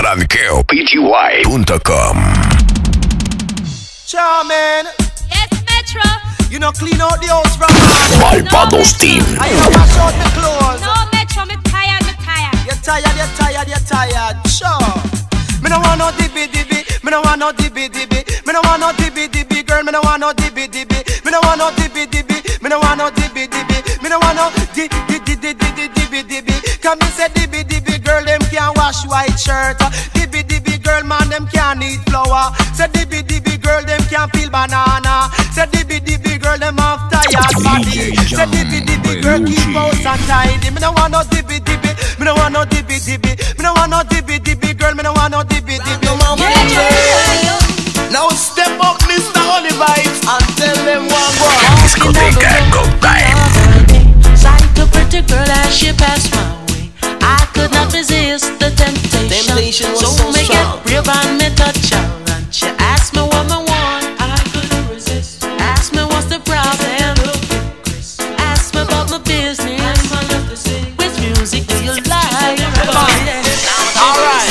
RancheoPty.com. Charmin. Yes, Metro. You know clean out the house from Malvados Team. I know wash out the clothes. No, Metro, me tired. You're tired. Sure. Me no want no dibby. Me no want no dibby. Me no want no dibby, girl. Me no want no dibby. Me no want no dibby. Me no want no dibby. Me no want no dibby. Come me say dibby, girl. Them can't wash white shirt. Dibby, girl, man, them can't eat flour. Say dibby, girl, them can't peel banana. Say dibby, girl, them have tired body. Say dibby, girl, keep house untidy. Me no want no dibby. Me no want no dibby. Me no want no dibby, girl. Me no want no dibby. Now step up, Mr. Holy Vibes, and tell them one more. Discoteca Go Time. Sight a pretty girl as she passed my way. I could not resist the temptation. Was so me strong. get brave and me touch her. And she asked me what me want. I couldn't resist. Asked me what's the problem. Asked me about my business. With music do you like? Alright,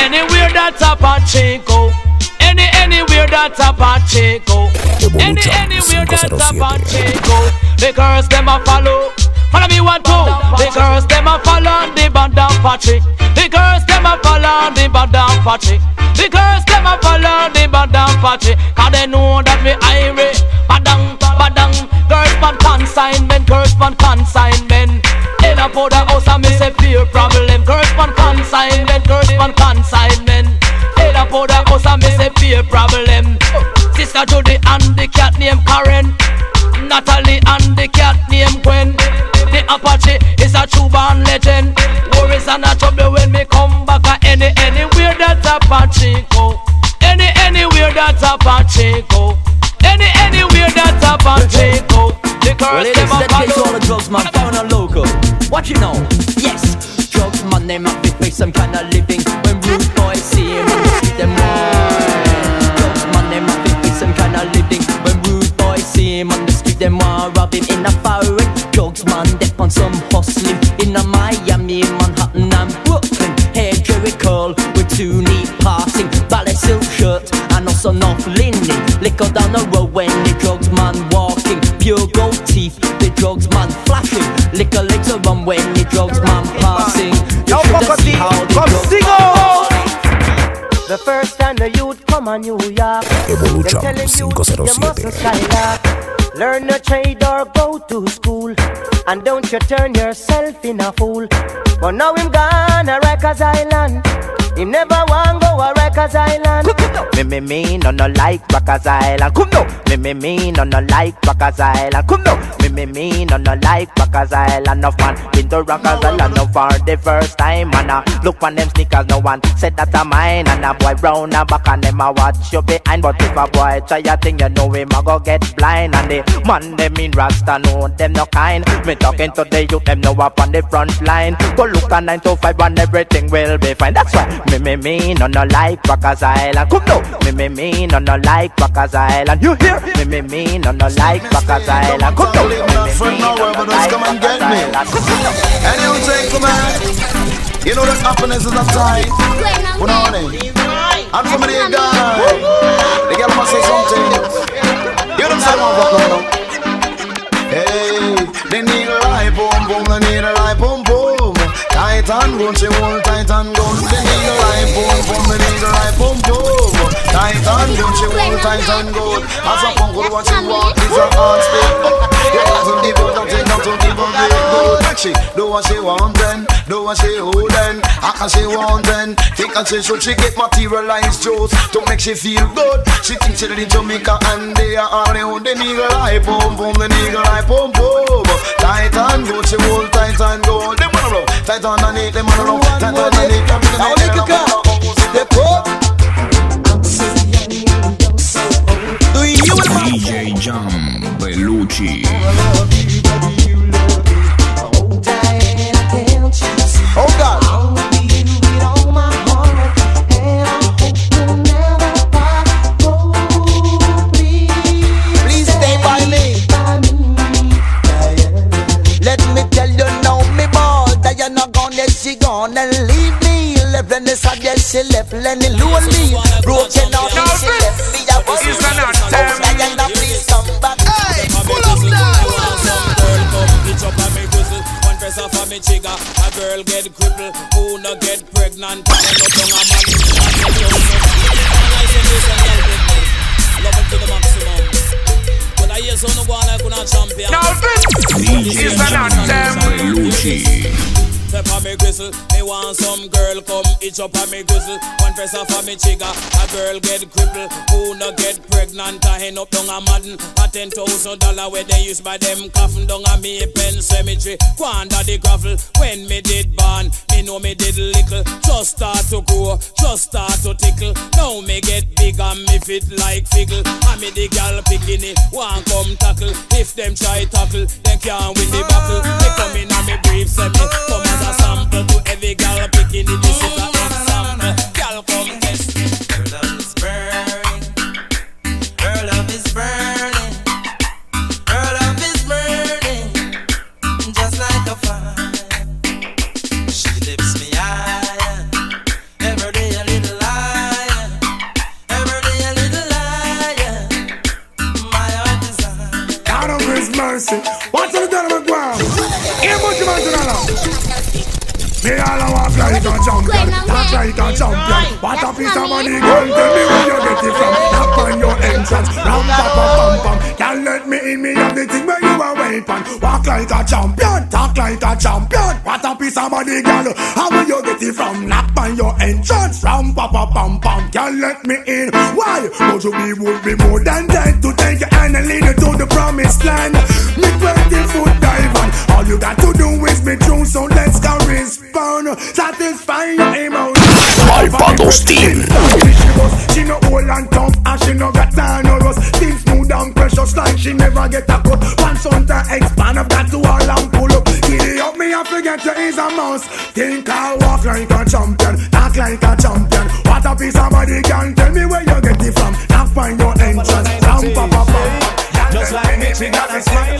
anywhere that's a Pacheco. Anywhere that's a Pacheco. Anywhere that's a Pacheco. The girls them a follow. Follow me one two. The girls them a follow the band of Pache. The girls them a follow the band of Pache. The girls them a follow the band of Pache. 'Cause they know that me irate. Badang. Girls on consignment. In a powder house I miss a fear problem. Girls on consignment. In a powder house I miss a fear problem. Sister Judy and the cat named Karen. Natalie and the cat named Gwen. The Apache is a true born legend. Worries and a trouble when me come back. Anywhere that's Apache go. Anywhere that's Apache go. Anywhere that's Apache go. The Well, girls it them is a that case all follow. the drugs, man, found and local. What you know? Yes, drugs, man, they might be face some kind of living. When rude boys see him on the street, them want. Drugs, man, they might be face some kind of living. When rude boys see him on the street, them want rob him in a foreign. Drugs, man, they on some hustling in a Miami, Manhattan and Brooklyn. Hair Jerry curl with 2 neat passing, ballet silk shirt and also North linen. Liquor down the road when the drugs man walking. Pure gold teeth, the drugs man flashing. Liquor later on when the drugs man passing. You Now should see how the come drugs sing man on. The first time the youth come on New York, Evolution them telling you 507. must style up. Learn a trade or go to school, and don't you turn yourself in a fool. But now him gone a Rikers Island. Him never want go a Rikers Island. Me no like Rikers Island. Come no. Me no like Rikers Island. Come no. Me no like Rikers Island. Enough man been to Rikers Island no for the first time. And look on them sneakers, no one said that a mine. And a boy round and back and them a watch you behind. But if a boy try a thing, you know him a go get blind. And the man them in Rasta know them no kind. Me talking to the youth, them know up on the front line. Go look at 9 to 5 and everything will be fine. That's why me no like Rikers Island. Come no. Me no like Rikers Island. You hear? Me no like Rikers Island. Come no. From nowhere, but just come and get me. And you take command. You know that happiness is a tie. Put on it. And some of the guys, they get must say something. You don't say no. Hey, they need a light boom, they need a light boom. Tight and gun, she hold tight and gun. They need a light boom, they need a light boom. Tight and gun, she hold tight and gun. As a punk, what she want is a heart stay. You doesn't give up, don't give up the good. She do what she want then, do what she hold then. How can she want then? Think and say should she get materialized jokes to make she feel good? She thinks she'll in Jamaica and they are all they own. They need a light boom, they need a light boom. Tight and good, she hold tight and good. They wanna love, tight underneath, they wanna love, tight underneath. Now lick a car, step up. DJ Jam Bellucci. Oh God. Please stay by me. Let me tell you now, me ball. gone and leave me. Left and this yes, she left Lenny lonely. Broken out, she left me. I was and I please come back. Hey, pull up now. Girl, come pitch up and me whistle. One press off of me trigger. A girl get crippled, who no get pregnant. And no tongue a man. Love it to the maximum. But I hear some no one like a champion. Now this is an anthem. Bellucci. Pepper me gristle, me want some girl come itch up on me gristle. One press off of me trigger, a girl get crippled, who no get pregnant, a hen up down a madden. A $10,000 where they use by them coffin down a me pen cemetery. Go under the gravel, when me did born, me know me did little. Just start to grow, just start to tickle. Now me get big and me fit like figgle. And me the gal bikini, want come tackle. If them try tackle, they can't win the battle. They come in and me brief, say me come a sample to every gal picking it. This is an example. Gal come test. Her love is burning. Her love is burning. Her love is burning. Just like a fire. She lifts me higher. Every day a little higher. Every day a little higher. My heart is high. God of His mercy. What's on the down of the ground? Here, much man to the me all a walk like a champion, talk like a champion. What a piece of money, girl, tell me where you get it from. Knock on your entrance, ram pa pa pam pam. Can't let me in, me have the thing where you are waiting. Walk like a champion, talk like a champion. What a piece of money, girl, how will you get it from? Knock on your entrance, ram pa pa pam pam. Can't let me in, why? But you would be more than dead to take your hand and lead you to the promised land. Me 20-foot dive on, all you got to do is be true, so let's go respond. Satisfy your emotions. Barbados team. She no old and tough and she no got time no rust. Things smooth and precious like she never get a cut. Once on to expand, I've got to all and pull up. Giddy up me, I forget you is a mouse. Think I walk like a champion, talk like a champion. What a piece of body can tell me where you get it from. Now find your entrance. Just like me, she got a smiley.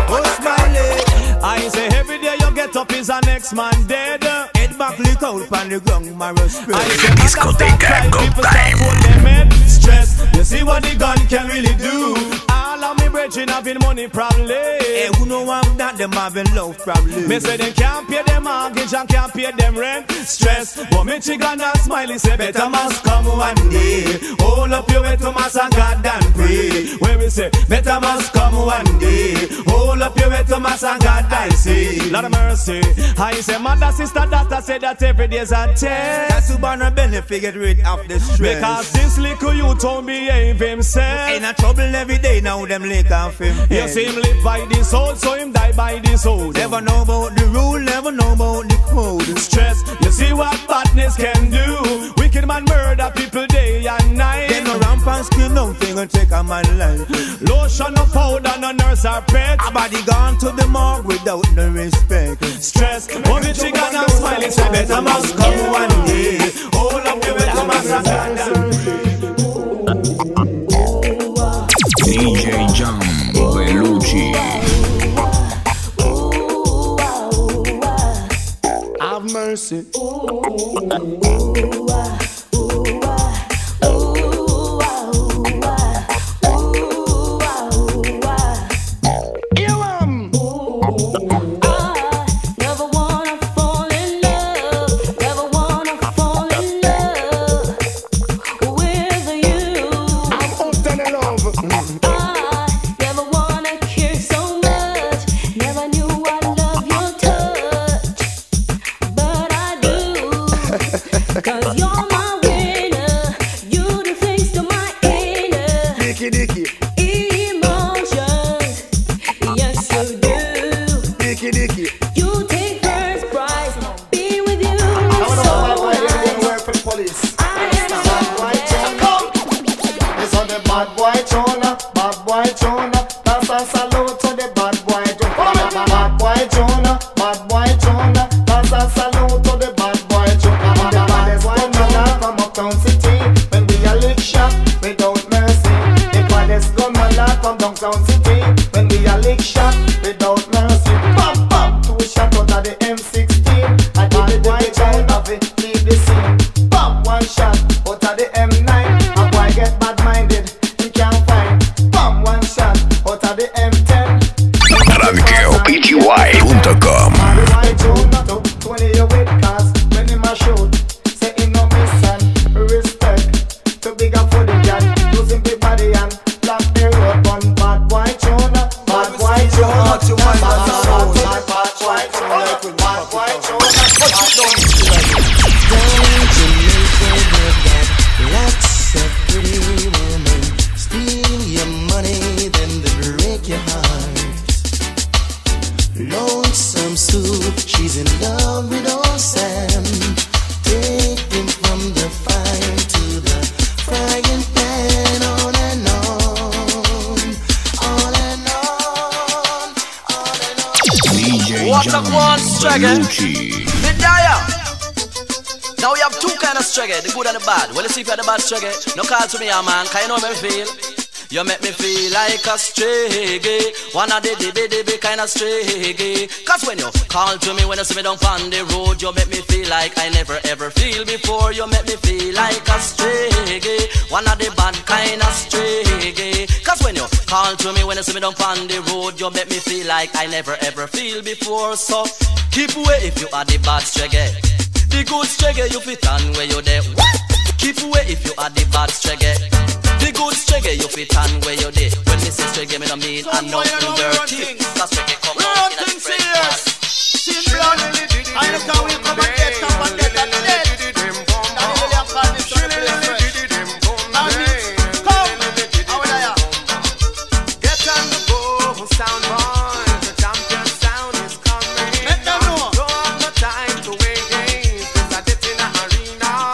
Oh, smiley. I say every day you get up is the next man dead. Head back, look out on the ground, my respect. I say Discoteca Go Time. Stress, you see what the gun can really do. All of me brethren having money probably. Hey, who know I'm that them having love probably. Me say they can't pay them mortgage and can't pay them rent. Stress, but me chicken and smiley say better must come one day. Hold up your way to mass and God and pray. Where we say better must come one day. Hold up your way to mass and God I say. Lord of mercy, I say mother, sister, daughter say that every day's a test. That's to burn a benefit, get rid of the stress. Because this little you don't behave himself. Ain't a trouble every day now them lick off him. You see him live by this old, so him die by this old. Never know about the rule, never know about the code. Stress, you see what badness can do. Wicked man murder people day and night. They no ramp and scream, nothing gonna take a man life. Lotion, no powder, no nurse or pet. A body gone to the morgue without no respect. Stress, only chicken and smiling, so better must come one day. Hold up your better massacre. DJ Jam Bellucci. Have mercy. Downtown city, when we a lick shot without mercy. Bam bam, 2 DJJohnny.com. She's in love with old Sam. Take him from the fire to the frying pan. On and on, on and on, on and on. DJ What a one struggle. Lucci. Now we have two kind of struggle, the good and the bad. Well, let's see if you have the bad struggle. No call to me, man, cause you know me feel. You make me feel like a stray gay. Wanna dibby kind of stray gay. Cause when you call to me, when you see me down on the road, you make me feel like I never ever feel before. You make me feel like a stray gay. Wanna the bad kind of stray gay. Cause when you call to me, when you see me down on the road, you make me feel like I never ever feel before. So keep away if you are the bad stray gay. The good stray gay you fit on where you there. What? Keep away if you are the bad stray gay. The good streggy you fit on where you did. When this is streggy me no mean and nothing dirty. Cause streggy come out in a different class. Sin blood, I know how we come and get up and get up and dead. Now you really have called this to the place fresh. Now me, come, how will I? Get on the go, sound boy. The champion sound is coming. Let them know. Don't have no time to wait games. Cause I did in the arena.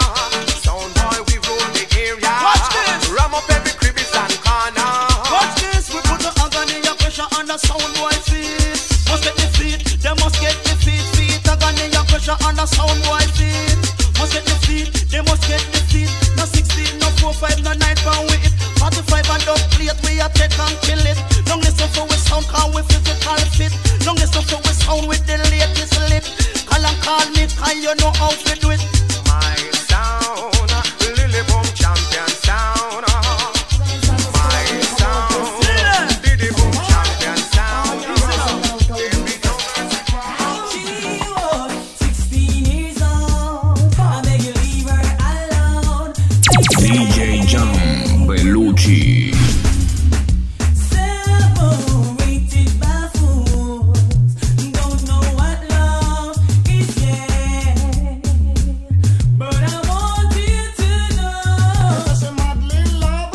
Sound boy, we rule the area. Watch this. Ram up every crevice and corner. Watch this, we put the agony and pressure on the sound boy feet. Must get the feet, they must get the feet. Feet agony and pressure on the sound boy feet. Must get the feet, they must get the feet. No 16, no 4, 5, no 9 pound with it. 45 and up plate, we a take and kill it. Don't listen for we sound, cause we physical fit. Don't listen for we sound with the latest lip. Call me, cause you know how to do it. My sound, Lily Boom champion sound. My sound, Diddy Boom champion sound. She was 16 years old. I beg you leave her alone. DJ John Bellucci. Separated by fools, don't know what love is yet. But I want you to know. She madly love.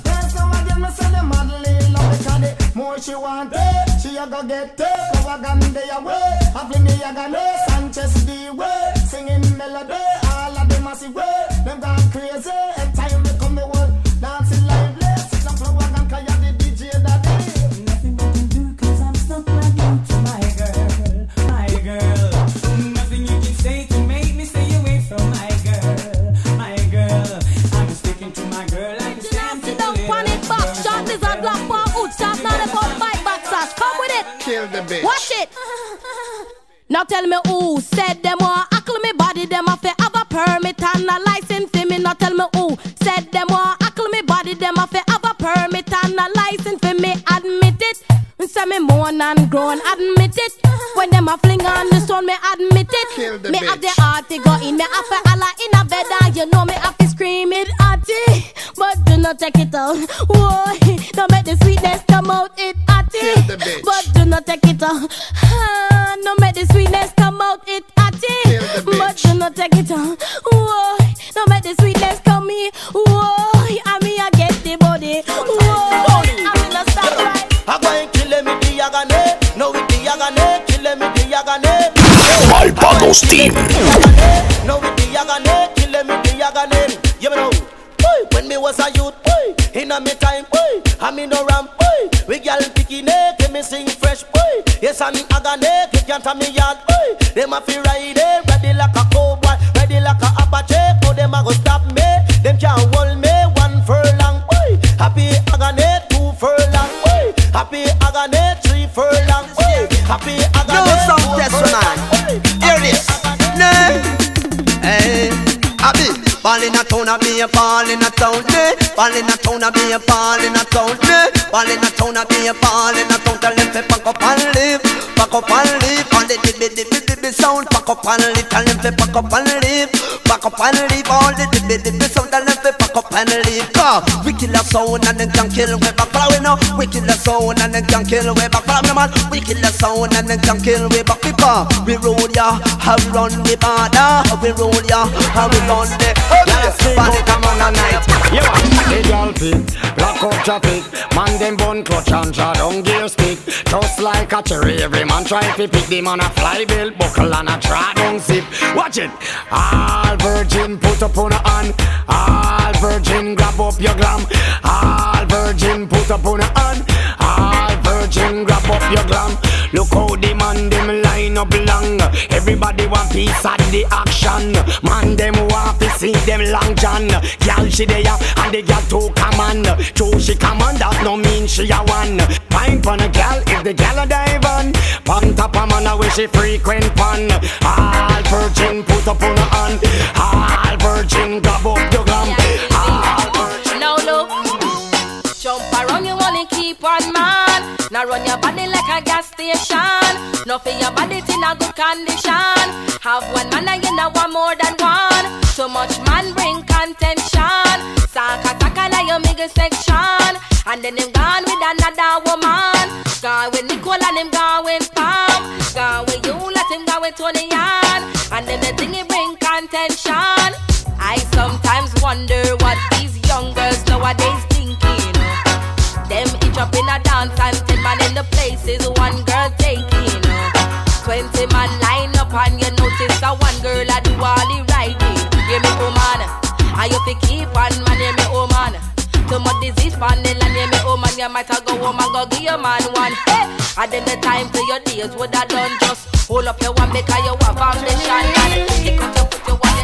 There's some of them say they madly love. Because the more she want it, she a go get it. Cover gun they away, having me a gun Sanchez the way, singing melody. All of them massive way, them gone crazy. Every time they come the world, dancing lively. Six and flower gun, cause you're the DJ daddy. Nothing you can do, cause I'm stuck like you to my girl, my girl. Nothing you can say to make me stay away from my girl. I'm sticking to my girl like a stamp to the Panic box, shot lizard, black paw, hood, stop, not a phone, fight back, sash. Come with it. Kill the bitch. Watch it. Now tell me who said them want ackle me body, them have to have a permit and a license for me. Now tell me who said them want ackle me body, them have to have a permit and a license for me. Admit it. Say me moan and groan, admit it. When them a fling on the stone, me admit it. Me have the heart to go in, me have to holla in a bed, and you know me have to scream it hearty. But do not take it out, whoa. Don't make the sweetness come out, it hearty. But do not take it out, don't make the sweetness come out, it hearty. But do not take it out, whoa. Don't make the sweetness come here, whoa. I mean I get the body, whoa. I'm in a stop right. I'm going to kill me the Yagane. No, with the Yagane, kill me the Yagane. Malvados Team. No, with the Yagane, kill me the Yagane. You know, when me was a youth, in a me time, I'm in a ramp, we gal picking egg, me sing fresh, yes, I'm in Agane, kick can't me yard, them a fi ride it, ready like a cowboy, ready like a Apache, oh, them a go stop me, them can't hold me, 1 furlong, happy Agane, 2 furlong, happy Agane, 3 furlong, happy Agane. No sound test, man. Hear this. Hey, Abby. Ball in a town, I be a ball in a town. Ball in a town, I be a ball in a town. Ball in a town, I be a ball in a town. Tell them to pack up and live. pack up and leave. On the dibby sound, pack up and leave. Tell them fi pack up and leave. Pack up and leave. All the dibby sound, tell them fi pack up and leave. We kill a sound and then can kill we back. Follow we now. We kill a sound and then can kill we back. Follow me man. We kill a sound and then can kill we back. Because we rule ya, how we run the border. We rule ya, how we run the. Body come on a night. Yeah, the girl fit, block up traffic. Man them bun clutch and draw down gear stick. Just like a cherry, every man try to pick the man a fly bill, buckle and a draw down zip. Watch it. All virgin put up on a hand. All virgin grab up your glam. All virgin put up on a hand. All virgin grab up your glam. Look how the man them line up long. Everybody want piece of the action. Man them want to see them long john. Girl she there and the girl too come on. True she come on, that no mean she a one. Fine pon a girl if the girl a dive on. Pon top a man a where she frequent pon. All virgin put up on a hand. All virgin grab up your glam. All virgin. Now look, jump around you only keep one man. Now run your body like a gas station. No for your body in a good condition. Have one man and you know one more than one. Too much man bring contention. Saka na your mega section. And then him gone with another woman. Gone with Nicole and him gone with Pam. Gone with you, let him go with Tony Yan. And then the thing he bring contention. I sometimes wonder what these young girls nowadays thinking. Them each up in a dance and 10 man in the places one girl taking. 20 man line up and you notice that one girl I do all the riding. Hear me, oh man, I you fi keep on man, hear me, oh man. Too much disease pan the land, hear me, oh man. You might a go home and go give your man one. Hey, and then the time for your days would have done. Just hold up your one because you have ambition. And kick out your foot, you want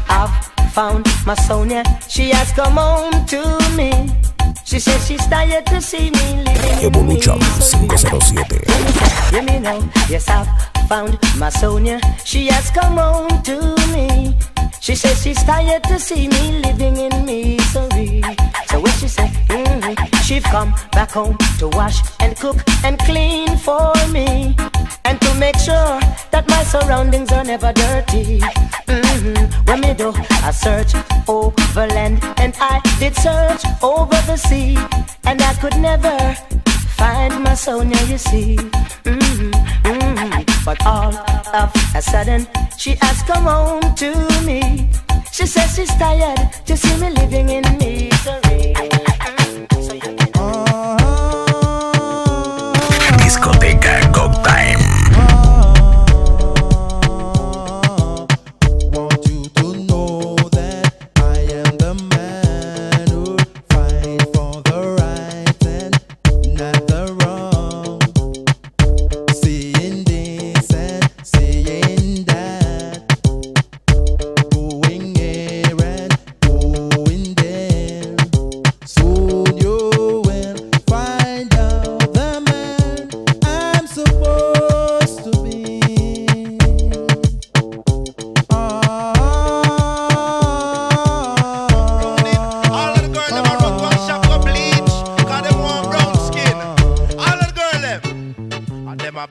I've found my Sonia, she has come home to me. She says she's tired to see me living Evolution 507. Hear me now, yes I've found my Sonia, she has come home to me. She says she's tired to see me living in misery. So what she say? She've come back home to wash and cook and clean for me, and to make sure that my surroundings are never dirty. When me do a search over land, and I did search over the sea, and I could never find my Sonia, you see. But all of a sudden she has come home to me. She says she's tired to see me living in misery. Discoteca Go Time. Want you to know that I am the man who fight for the right and not the wrong. Seeing this and seeing that, going here and going there. Soon you will find out the man I'm supposed to be. All of the girls them a run to a shop go bleach, 'cause them want brown skin. All of the girls them, and them a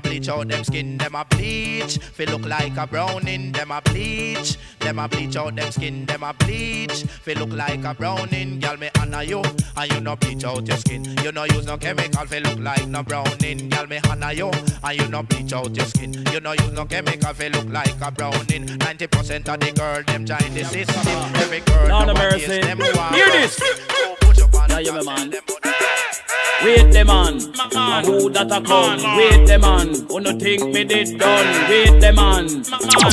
bleach out them skin, them a bleach. Feel look like a browning, them a bleach. Them a bleach out them skin, them a bleach. Feel look like a browning, girl me honor you, and you no bleach out your skin. You no use no chemical, feel look like no browning, girl me honor you, and you no bleach out your skin. You no use no chemical, feel look like a browning. 90% of the girl them join the system. Every girl Lord of nowadays mercy. them want. Hear this. Yeah, you me man. Wait the man, and who that a come? Wait the man, who no think me did done? Wait the man, and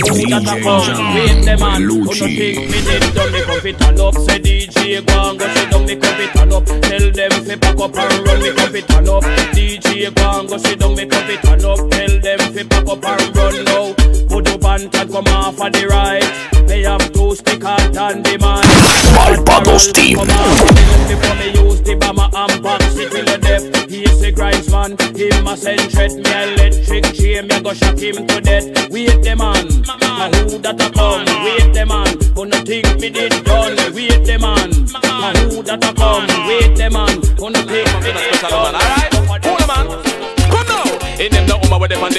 who that a come? Wait the man, who no think me did done? Me come fit turn up, say DJ go and go sit down. Me come fit turn up, tell them fi pack up and run. Me come fit turn up, DJ go and go sit down. Me come fit turn up, tell them fi pack up and run now. Put up and come off of the right. They have to stick out on the man. Barbados team. Before me use the bomber and box it till the death. He is a grinds man, him a send threat. Me electric chain, me go shock him to death. Wait the man, and who that a come? Wait the man, who no think me did done? Wait the man, and who that a come? Wait the man, who no think me did done?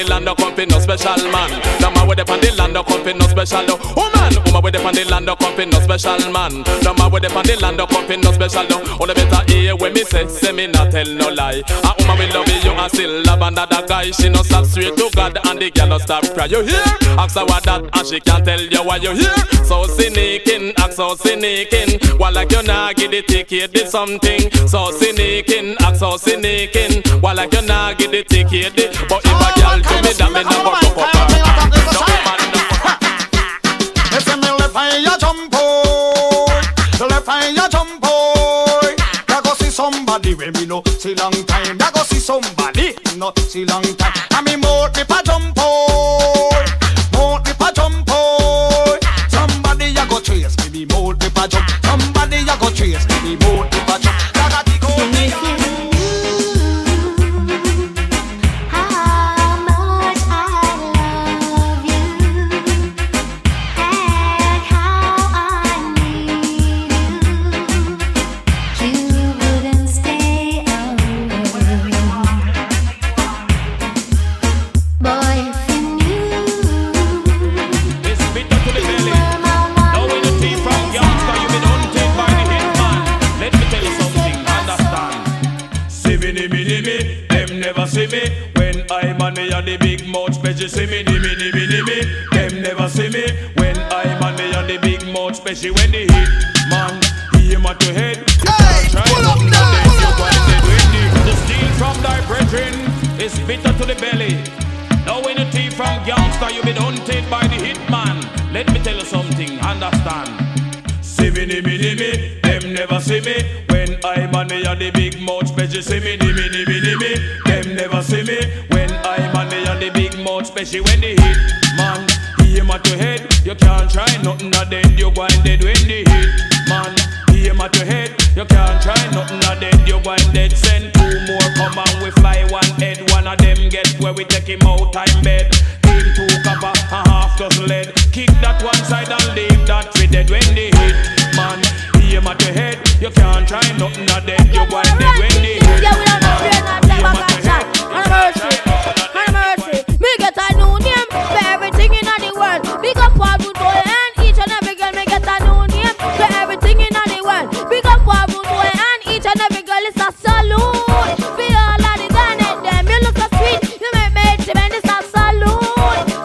the land of comfy, no special man. No man with the pan the land of comfy, no special no. Woman with the pan the land of comfy, no special man. No man with the pan the land of comfy, no special no. Only better hear when me say me not tell no lie. A woman will love you and still love another guy. She no stop straight to God and the girl no stop cry. You hear? Ask her what that and she can't tell you why you hear. So cynical, act so cynical. While like you not give the ticket, did something. So cynical, act so cynical. While like you not give the ticket, but if a girl do me that me no go up her. Listen me left hand ya jump boy, the left hand ya jump boy. Ya go see somebody when me no see long time. Ya go see somebody no see long time. I me more me pa jump boy, more me pa jump boy. Somebody ya go chase me more me pa jump. Somebody ya go chase me more me pa jump. See me when I'm on me on the big mouth special. See me, them never see me when I'm on me on the big mouth special. When they hit, man, he aim at your head. You can't try nothing on them. You want it when the steal from thy brethren is bitter to the belly. Now when you thief from gangster, you be hunted by the hitman. Let me tell you something, understand? See me, them never see me when I'm on me on the big mouth special. See me, them never see me when I'm on me on the big mouth special. When they hit, man, he aim at your head. You can't try nothing a dead. You go and dead when they hit, man. He aim at your head. You can't try nothing a dead. You go and dead. Send two more come and we fly one head. One of them get where we take him out time bed. Him two copper and half dozen lead. Kick that one side and leave that three dead when they hit, man. He aim at your head. You can't try nothing a dead. You go and dead when they hit. Yeah, we don't know fear not them a gotcha. And mercy, me get a new name for everything in the world. Big up all good boy and each and every girl. Me get a new name for everything in the world. Big up all good boy and each and every girl. It's a salute for all of the done it them. You look so sweet, you make me tremendous. It's a salute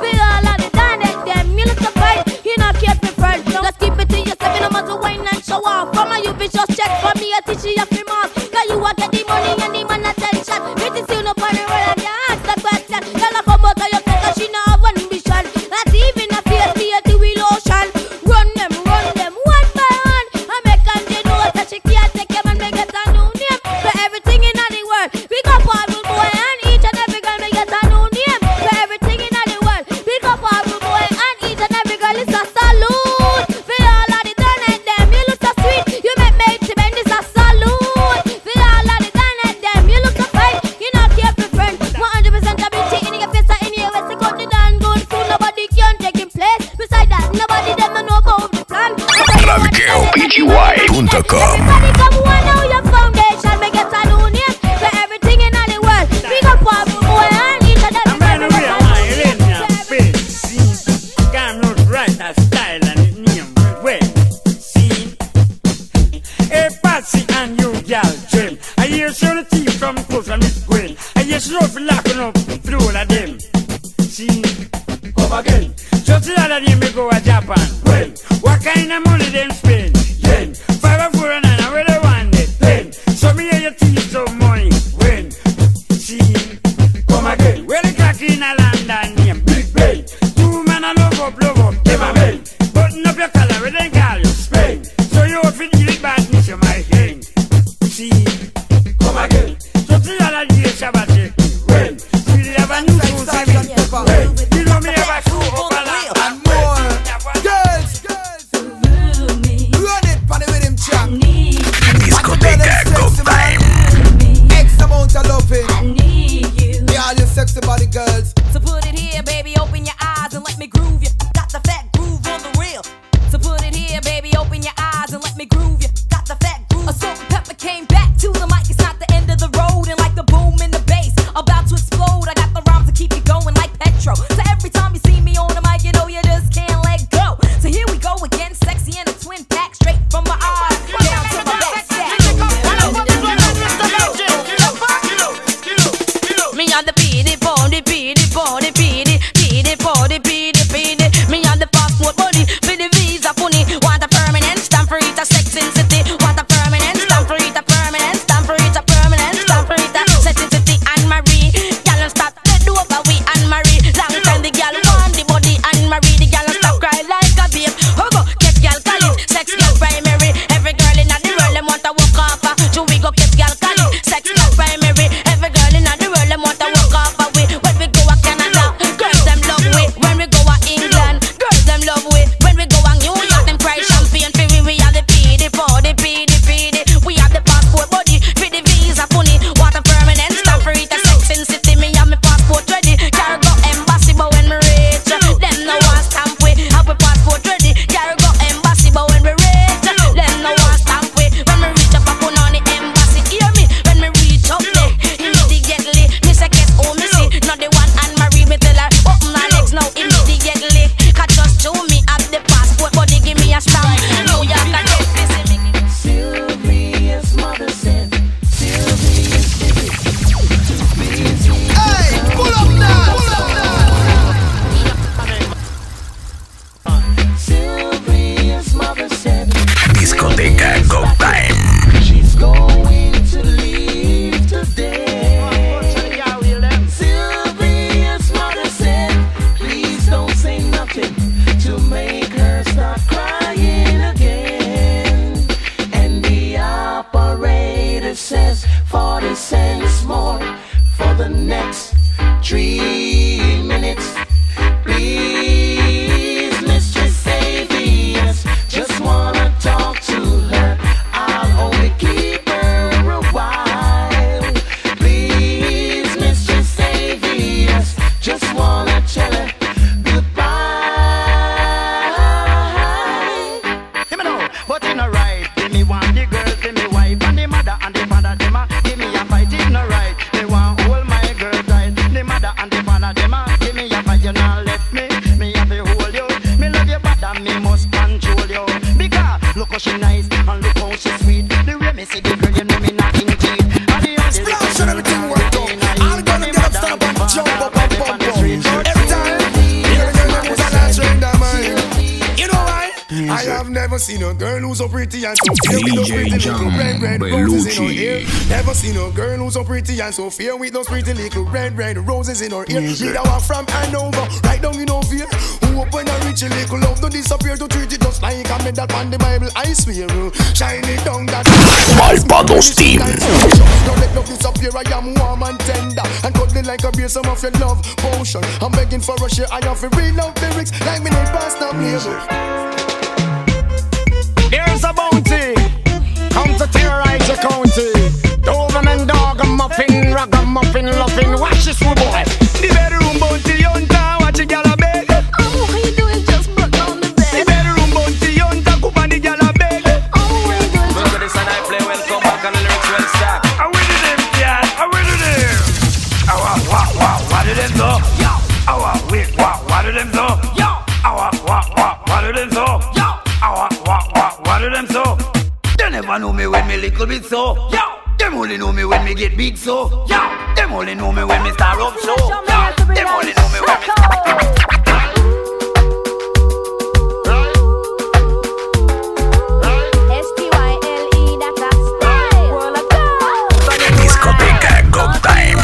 for all of the done it them. You look so fine, you not keep me friend. Just keep it to yourself, you no matter wine and show off. From a you bitch just check for me a teach you your mask. Cause you a get the money and the man attention. Me to see no party where I can ask the question. Girl a come out of your place cause she not have one ambition. Not even a face me a do illusion. Run them one by one. I make them they know that she can't take them and me get a new name for everything in the world. Big up all good boy and each and every girl. Me get a new name for everything in the world. Big up all good boy and each and every girl. It's a salute for all of the done and them. You look so sweet, you make me tremendous. A salute for all of the done and them. You look so fine, you not care for friend. 100% ability in your face or in your waist. You got the damn good food, nobody can take in place. Beside that, nobody them know about the plan. RadioPGY.com. Everybody come one now your foundation. Me get a new name for everything in the world. Big up all good boy and each and every girl. Right, that style and it name well. See, a Patsy and you gal trim. I hear some of the team from close and Miss Gwen. I hear some of the locking up through all of them. See, come again. Just the other day me go to Japan. Well, what kind of money them spend? Yen, 5 or 4 and 9, where they want it? 10. So me hear your teeth some money. When, see, come again. Where the crack in a London name? Big Bay. 2 men a love up. Them a men. Button up your collar, we then call you Spain. So you have to deal with badness, you my king. See, come again. So see all of you Shabbat check. When, we have a new school seven. When, you know me have a shoe up a lot. And more. Girls, run it for the rhythm champ. Discoteca Go Time. X amount of loving. I need you. Yeah, all you sexy body girls. So put it here, baby, open your eyes and let me groove you. Got the fat groove on the real. So put it here, baby, open your eyes and let me groove you. Got the fat groove. A salt and pepper came back to the mic. It's not the end of the road, and like the boom in the bass about to explode. I got the rhymes to keep you going like the next 3 minutes. Please, Mistress Saviors, just wanna talk to her. I'll only keep her a while. Please, Mistress Saviors, just wanna tell her goodbye. Give me now, but in a right, give me one the girl, give me wife, and the mother and the father, them a give me a fight. In a right, me want hold my girl tight. The mother and the father, them a give me a fight. You not let me have to hold you. Me love you, but me must control you. Because look how she nice and look how she sweet. The way me see the girl, you know me not in teeth. Splash and everything worked out. I'm gonna get up, stand up and jump up and bump up. Every time, you know the girl that was on that train, that man. You know why? I have never seen a girl who's so pretty and so fair with those pretty little red roses in her ear. Never seen a girl who's so pretty and so fair with those pretty little red roses in her ear. Me that one from Hanover, right down in Ovia. Who open a rich little love to disappear, to treat it just like a medal on the Bible. I swear, shine it down that. Barbados team. Don't let love disappear. I am warm and tender and cuddly like a beer. Some of your love potion. I'm begging for a share. I have to read love lyrics like me name Pastor Blazer. Here's a bounty, come to terrorize your county. Doberman dog, a muffin, ragamuffin, loving. Watch this, boy. The bedroom bounty hunter, watch a gal a beg. Oh, what you doing? Just broke down the bed. The bedroom bounty hunter, come on the gal a beg. Oh, what you doing? Look at this and I play well, come back and the lyrics well start. I win to them, gal, I win to them. What do them do? Yo. What do them do? Yo. What do them do? Yo. What do them so? They never know me when me little bit so. Yo. Them only know me when me get big so. Yo. Them only know me when me start up so. Yo. Them only know me when me start. Discoteca Go Time.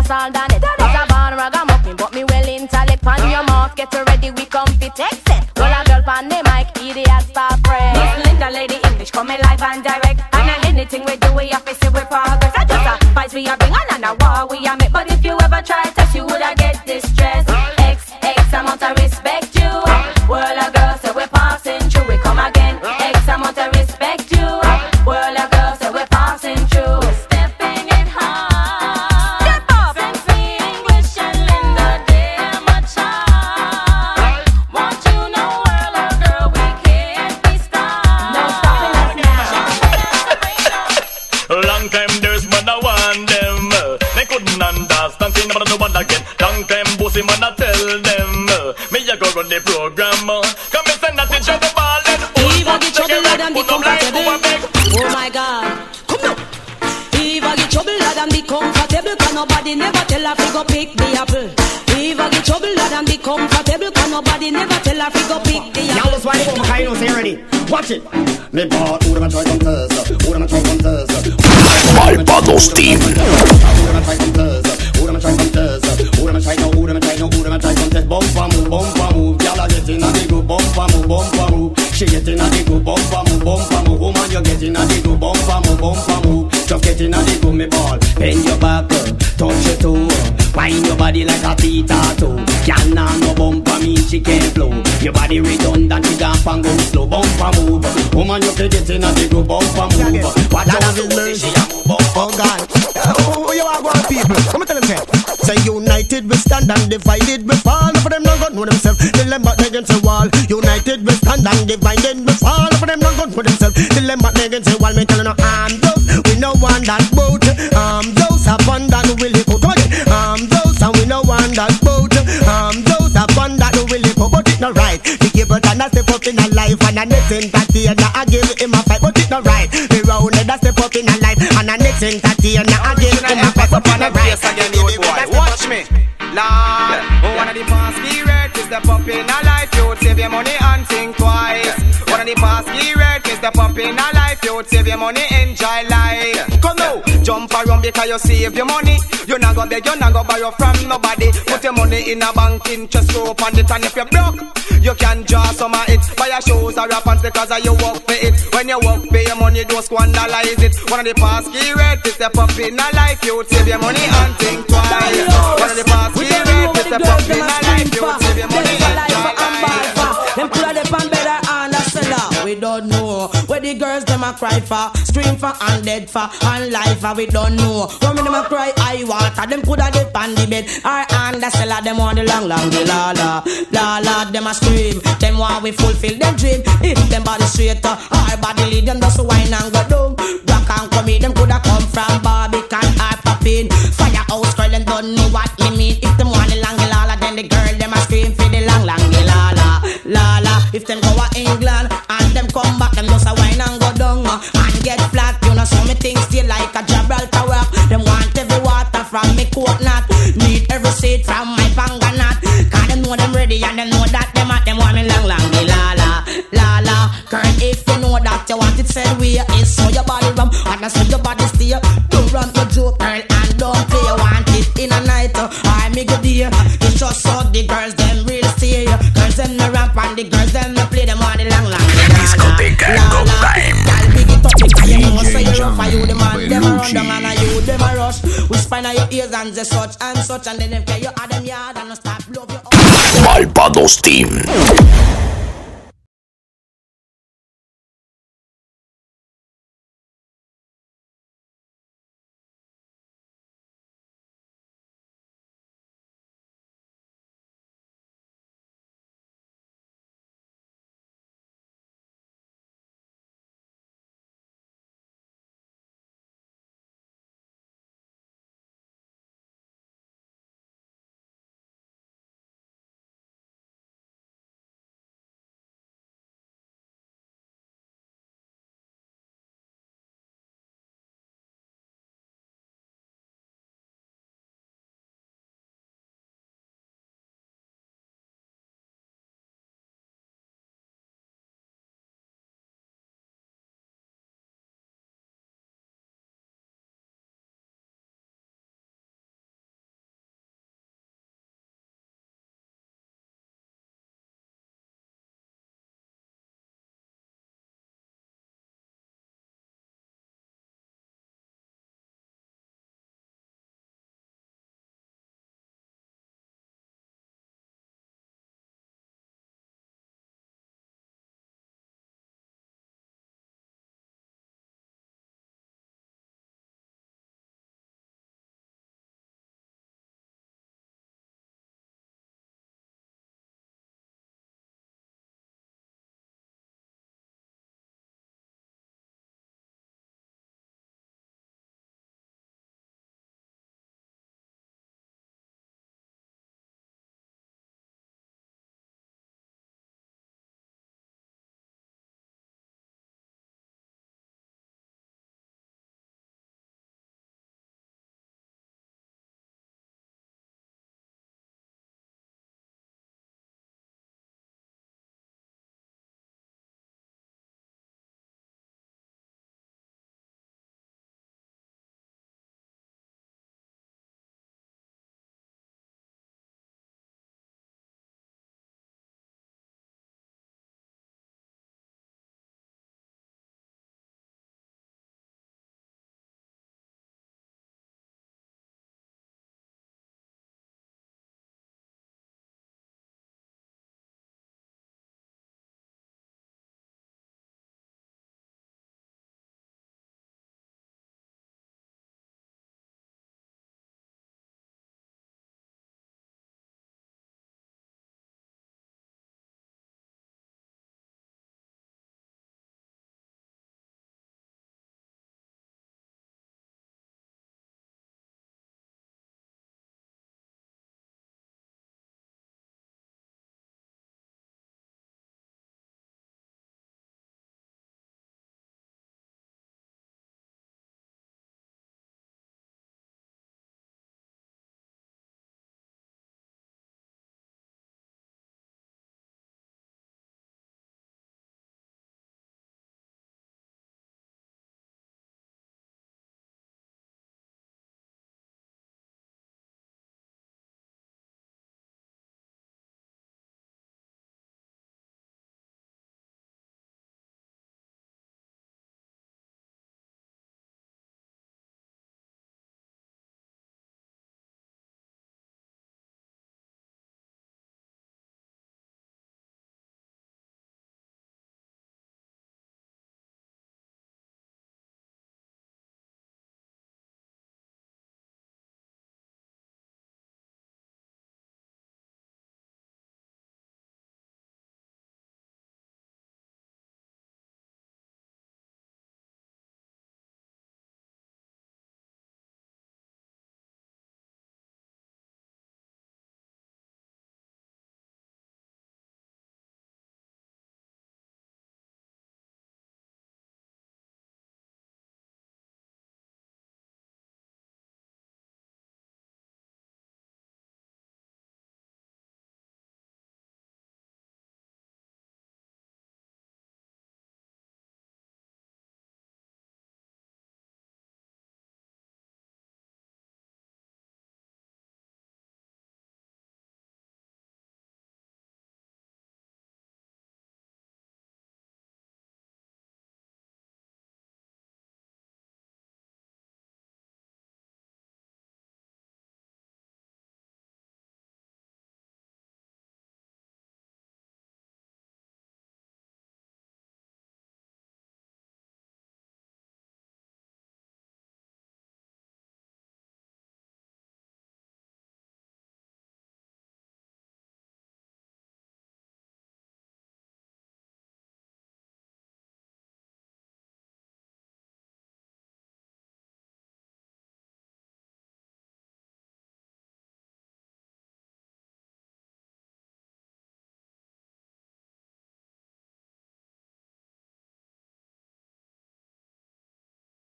All done it. It's a born ragamuffin, but me well intellect. Pan your mouth, get ready, we come fit. Take set. Roll a girl pan the mic, idiot start pray. Miss Linda, lady English, come in live and direct. And anything we do, we have to see with progress. I just a fight we a bring on a war we a make. But if you ever try test, you woulda get distressed. X amount of respect you. World of girls say we're passing through, we come again. X amount of respect you. World of girls say we're passing through. Stepping it hard. Again, long time bossy man I tell them me a go run the program. Come and send that teacher the ball and Eva get trouble and be comfortable. Oh my God, come now. Eva get trouble and be comfortable. Cause nobody never tell her to go pick the apple. Eva get trouble and be comfortable. Cause nobody never tell her to go pick the apple. Y'all just why the woman kind of say ready. Watch it. Me bought who them a try come Thursday. Who them a try come Thursday. Barbados team. Who them a try come Thursday. Who them a try come Thursday. Who them a try now. Who them a try now. Who them a try come test. Bumper move. Y'all a get in a the good bumper move. She get in a the good bumper move. Woman you get in a the good bumper move. Just get in a the good me ball. Bend your back, touch your toe. Wind your body like a pita toe. Y'all nah no bumper mean she can't flow. Your body redundant, she gone and go slow. Bumper move. Woman you can get in a the good bumper move. Watch out for mercy. Oh God, oh you are going people. Come and tell them say united we stand and divided we fall. For them not gonna know themselves. Dilemma against the wall. United we stand and divided we fall. For them not gonna know themselves. Dilemma against the wall. Me telling no arm those. We no one that boat. Those upon that will live out. Those and we no one that boat. Those upon that will live out. But it's not right. The cable can step up in a life and a next entertainer I give him a fight. But it's not right. The round that step up in a life and a next entertainer I give him a fight. But it's not right. Watch me. Lord step up in a life, you would save your money, enjoy life. Come now, jump around because you save your money. You not go beg, you not go borrow from nobody. Put your money in a bank, interest go up on it. And if you're broke, you can draw some of it. Buy your shoes or your pants because you work for it. When you work for your money, don't squandalize it. One of the past key rate to step up in a life, you would save your money and think twice. One of the past key rate to step up in a life, you would save your money and think twice. Them put them on better and a seller. We don't know where the girls them a cry for, scream for and dead for, and life for. We don't know when them a cry high water. Them put a dip on the bed or and a seller. Them want the long the la la la la. Them a scream. Them want we fulfill them dream. If them body straight our body lead them just wine and go down. Black and come in. Them coulda come from Barbican or Papin. Firehouse girl them don't know what me mean. If them want the long the la la, then the girl them a scream for the long the la la la la. If them go to England and them come back, them just a wine and go down and get flat. You know some things still like a Gibraltar rock. Them want every water from me coconut, need every seed from my panganut. Cause them know them ready and them know that them want me long the la la la la. Girl, if you know that you want it said way is so your body rum and I see your body stay. Don't run your joke, girl, and don't play. You want it in a night I make a day. It's just so the girls them really stay. Girls them no ramp and the girls them no play. Them want the long Discoteca Go Time. You the man, them a run down and you them a rush. We spine on your ears and the such and such. And then them play you at them yard and stop love you. Barbados Team.